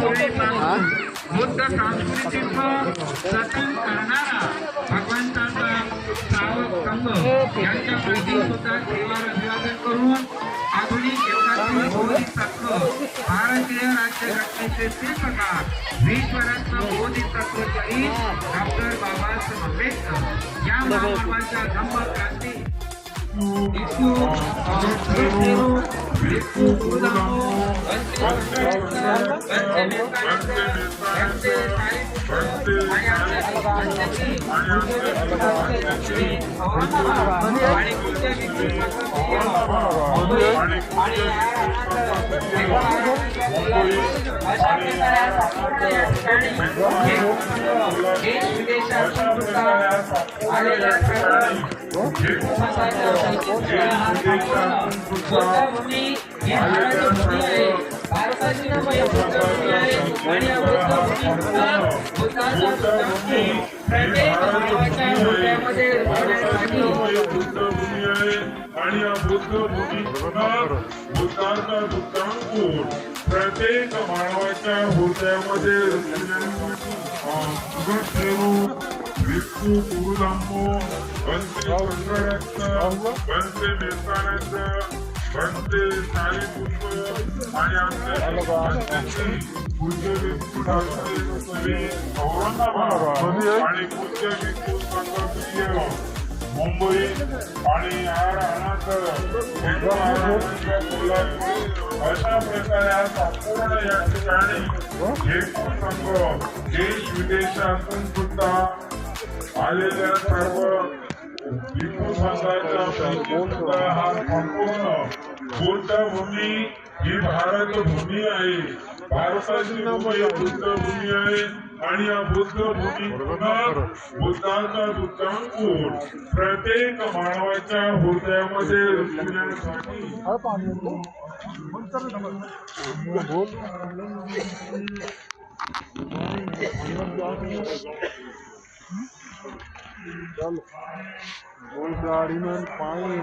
बुद्ध संस्कृतीचं जतन करणारा भगवंताचा श्रावक संघ यांच्यापैकी सुद्धा सेवा अभिवादन करून आधुनिक युगातील बोधिसत्व भारतीय राज्यघटनेचे शिल्पकार विश्वरत्न बोधिसत्व शहीद डॉक्टर बाबासाहेब आंबेडकर या महामानवांच्या धम्म क्रांती प्रत्येक मानवाच्या हृदयामध्ये विष्णू गुरुधामो वंदे वंदे मेहसानाचं वंदे सारीपुत्र आणि आमचे पूज्य विष्णू औरंगाबाद आणि पूज्य विष्णू संघप्रिय मुंबई आणि अशा प्रकारे संपूर्ण या ठिकाणी एकूण संघ देश विदेशातून सुद्धा आलेल्या सर्व हिंदू संघाच्या हा संपूर्ण बुद्धभूमी ही भारतभूमी आहे. भारताची मुंबई बुद्धभूमी आहे आणि या बुद्धभूमीतूनच बुद्धाचा बुद्धांकुर प्रत्येक मानवाच्या हृदयामध्ये रुजण्यासाठी गाड़ी में पानी